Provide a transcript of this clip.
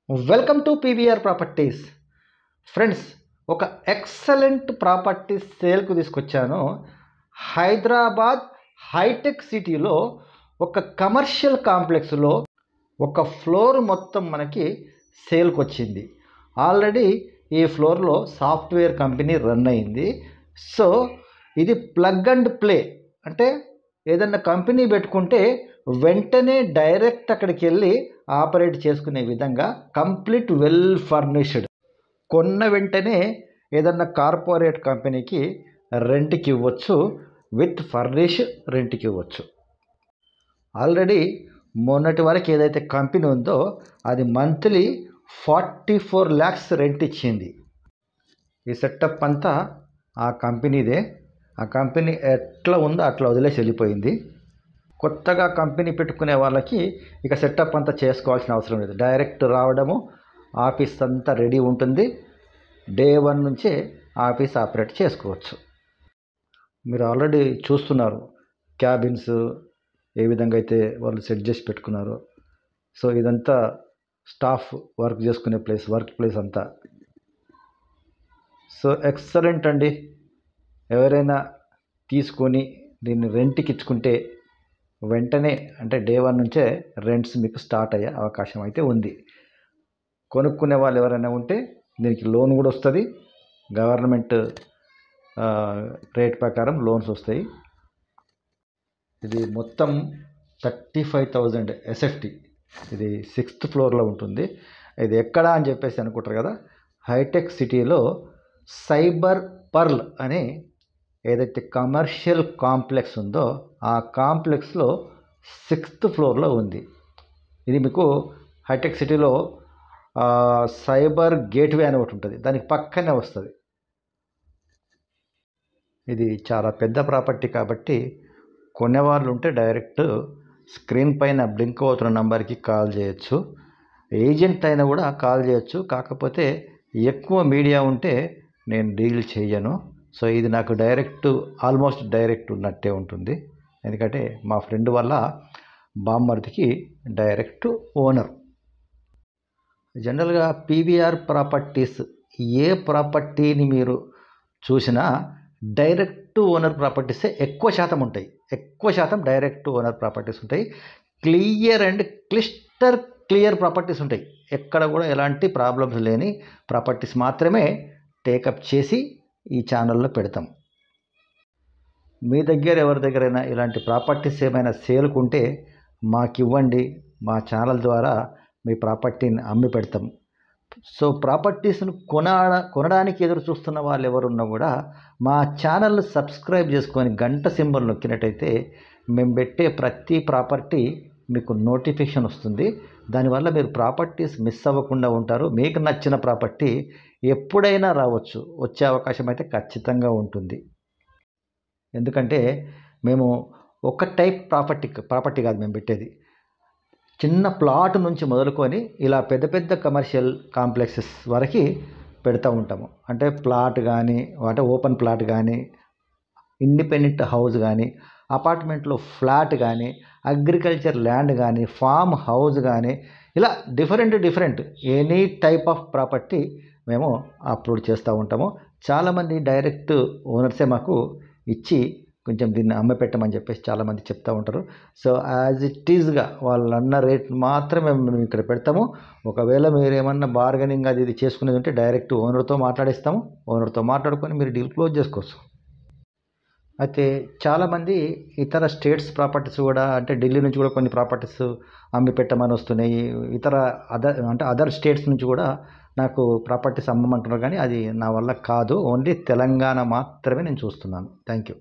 Welcome to PVR properties. Friends, ఒక excellent property సేల్కు తీసుకొచ్చాను. Hyderabad hitech సిటీలో ఒక కమర్షియల్ కాంప్లెక్స్లో ఒక ఫ్లోర్ మొత్తం మనకి సేల్కి వచ్చింది. ఆల్రెడీ ఈ ఫ్లోర్లో సాఫ్ట్వేర్ కంపెనీ రన్ అయింది. సో ఇది ప్లగ్ అండ్ ప్లే, అంటే ఏదన్నా కంపెనీ పెట్టుకుంటే వెంటనే డైరెక్ట్ అక్కడికి వెళ్ళి ఆపరేట్ చేసుకునే విధంగా కంప్లీట్ వెల్ ఫర్నిష్డ్. కొన్న వెంటనే ఏదన్నా కార్పొరేట్ కంపెనీకి రెంట్కి ఇవ్వచ్చు, విత్ ఫర్నిష్ రెంట్కి ఇవ్వచ్చు. ఆల్రెడీ మొన్నటి వరకు ఏదైతే కంపెనీ ఉందో అది మంత్లీ 44 lakhs రెంట్ ఇచ్చింది. ఈ సెటప్ అంతా ఆ కంపెనీదే. ఆ కంపెనీ ఎట్లా ఉందో అట్లా వదిలేసి వెళ్ళిపోయింది. కొత్తగా కంపెనీ పెట్టుకునే వాళ్ళకి ఇక సెటప్ అంతా చేసుకోవాల్సిన అవసరం లేదు. డైరెక్ట్ రావడము, ఆఫీస్ అంతా రెడీ ఉంటుంది. డే 1 నుంచే ఆఫీస్ ఆపరేట్ చేసుకోవచ్చు. మీరు ఆల్రెడీ చూస్తున్నారు క్యాబిన్స్ ఏ విధంగా అయితే వాళ్ళు సెట్ చేసి పెట్టుకున్నారు. సో ఇదంతా స్టాఫ్ వర్క్ చేసుకునే వర్క్ ప్లేస్ అంతా. సో ఎక్సలెంట్ అండి. ఎవరైనా తీసుకొని దీన్ని రెంట్కి ఇచ్చుకుంటే వెంటనే, అంటే డే 1 నుంచే రెంట్స్ మీకు స్టార్ట్ అయ్యే అవకాశం అయితే ఉంది. కొనుక్కునే వాళ్ళు ఎవరైనా ఉంటే దీనికి లోన్ కూడా వస్తుంది. గవర్నమెంట్ రేట్ ప్రకారం లోన్స్ వస్తాయి. ఇది మొత్తం 35,000 SFT. ఇది 6th ఫ్లోర్లో ఉంటుంది. ఇది ఎక్కడ అని చెప్పేసి అనుకుంటారు కదా, హైటెక్ సిటీలో సైబర్ పర్ల్ అనే ఏదైతే కమర్షియల్ కాంప్లెక్స్ ఉందో ఆ కాంప్లెక్స్లో 6th ఫ్లోర్లో ఉంది. ఇది మీకు హైటెక్ సిటీలో సైబర్ గేట్వే అని ఒకటి ఉంటుంది, దానికి పక్కనే వస్తుంది. ఇది చాలా పెద్ద ప్రాపర్టీ కాబట్టి కొనేవాళ్ళు ఉంటే డైరెక్ట్ స్క్రీన్ పైన బ్లింక్ అవుతున్న నంబర్కి కాల్ చేయొచ్చు. ఏజెంట్ అయినా కూడా కాల్ చేయొచ్చు. కాకపోతే ఎక్కువ మీడియా ఉంటే నేను డీల్ చేయను. సో ఇది నాకు ఆల్మోస్ట్ డైరెక్ట్ ఉన్నట్టే ఉంటుంది. ఎందుకంటే మా ఫ్రెండ్ వల్ల బామ్మర్దికి డైరెక్ట్ ఓనర్. జనరల్గా పీవీఆర్ ప్రాపర్టీస్ ఏ ప్రాపర్టీని మీరు చూసినా డైరెక్ట్ ఓనర్ ప్రాపర్టీసే ఎక్కువ శాతం ఉంటాయి. ఎక్కువ శాతం డైరెక్ట్ ఓనర్ ప్రాపర్టీస్ ఉంటాయి. క్లియర్ అండ్ క్లియర్ ప్రాపర్టీస్ ఉంటాయి. ఎక్కడ కూడా ఎలాంటి ప్రాబ్లమ్స్ లేని ప్రాపర్టీస్ మాత్రమే టేకప్ చేసి ఈ ఛానల్లో పెడతాం. మీ దగ్గర ఎవరి దగ్గరైనా ఇలాంటి ప్రాపర్టీస్ ఏమైనా సేల్కుంటే మాకు ఇవ్వండి. మా ఛానల్ ద్వారా మీ ప్రాపర్టీని అమ్మి పెడతాం. సో ప్రాపర్టీస్ను కొనడానికి ఎదురు చూస్తున్న వాళ్ళు ఎవరున్నా కూడా మా ఛానల్ సబ్స్క్రైబ్ చేసుకొని గంట సింబల్ నొక్కినట్టయితే మేము పెట్టే ప్రతి ప్రాపర్టీ మీకు నోటిఫికేషన్ వస్తుంది. దానివల్ల మీరు ప్రాపర్టీస్ మిస్ అవ్వకుండా ఉంటారు. మీకు నచ్చిన ప్రాపర్టీ ఎప్పుడైనా రావచ్చు, వచ్చే అవకాశం అయితే ఖచ్చితంగా ఉంటుంది. ఎందుకంటే మేము ఒక టైప్ ప్రాపర్టీ కాదు మేము పెట్టేది. చిన్న ప్లాట్ నుంచి మొదలుకొని ఇలా పెద్ద పెద్ద కమర్షియల్ కాంప్లెక్సెస్ వరకు పెడతా ఉంటాము. అంటే ప్లాట్ కానీ, అంటే ఓపెన్ ప్లాట్ కానీ, ఇండిపెండెంట్ హౌస్ కానీ, అపార్ట్మెంట్లో ఫ్లాట్ కానీ, అగ్రికల్చర్ ల్యాండ్ కానీ, ఫామ్ హౌస్ కానీ, ఇలా different any type of property మేము అప్లోడ్ చేస్తూ ఉంటాము. చాలామంది డైరెక్ట్ ఓనర్సే మాకు ఇచ్చి కొంచెం దీన్ని అమ్మ పెట్టమని చెప్పేసి చాలామంది చెప్తూ ఉంటారు. సో యాజ్ ఇట్ ఈజ్గా వాళ్ళు అన్న రేట్ మాత్రమే మేము ఇక్కడ పెడతాము. ఒకవేళ మీరు ఏమన్నా బార్గెనింగ్ అది చేసుకునేది ఉంటే డైరెక్ట్ ఓనర్తో మాట్లాడిస్తాము. ఓనర్తో మాట్లాడుకొని మీరు డీల్ క్లోజ్ చేసుకోవచ్చు. అయితే చాలామంది ఇతర స్టేట్స్ ప్రాపర్టీస్ కూడా, అంటే ఢిల్లీ నుంచి కూడా కొన్ని ప్రాపర్టీస్ అమ్మి పెట్టమని వస్తున్నాయి. అదర్ స్టేట్స్ నుంచి కూడా నాకు ప్రాపర్టీస్ అమ్మమంటున్నారు. కానీ అది నా వల్ల కాదు. ఓన్లీ తెలంగాణ మాత్రమే నేను చూస్తున్నాను. Thank you.